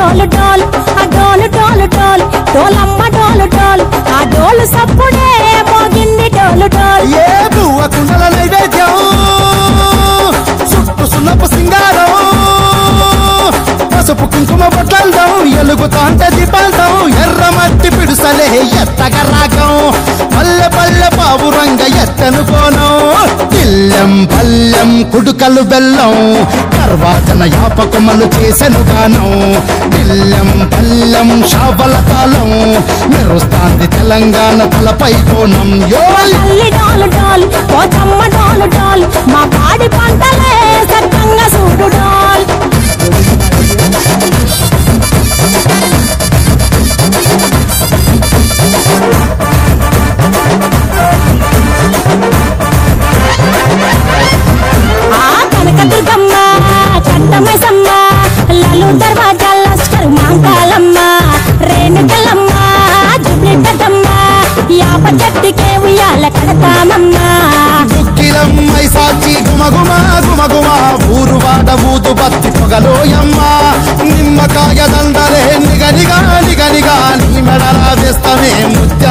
డోలు డోలు ఆ డోలు డోలు డోలు డోలమ్మ డోలు డోలు ఆ డోలు సప్పుడే మోగింది డోలు డోలు. ఏ పువ్వ కుండల నైవేద్యం చుట్టు సున్నపు సింగారం పసుపు కుంకుమ బొట్లందం ఎలుగుతాంటే దీపాంతం ఎర్ర మట్టి పిడుసలే ఎత్తగ రాగం పల్లె పల్లె పావురంగ ఎత్తను కోనం ఇల్లెం పల్లెం కుడుకలు బెల్లం తర్వాతన యాపకమలు చేసెను గానం ఇల్లెం పల్లెం షాబల కాలం మెరుస్తాంది తెలంగాణ తలపై కోణం డోలు డోలు పోచమ్మ డోలు డోలు మా పాడి పంటలే సక్కంగా చూడు డోల్. కనకదుర్గమ్మ కట్టమైసమ్మ లలు దర్వాజాల లస్కరు మాంకాలమ్మ రేణుకలమ్మ జుబ్లిడ్డమ్మ యాప చెట్టుకే ఉయ్యాల కడతామమ్మ. దుఃఖిలమ్మై సాచి గుమగుమ గుమగుమ ఊరువాడ ఊదు బత్తి పొగలోయమ్మ నిమ్మకాయ దండలే నిగనిగా నిగనిగా నీ మెడలా వేస్తమే ముత్య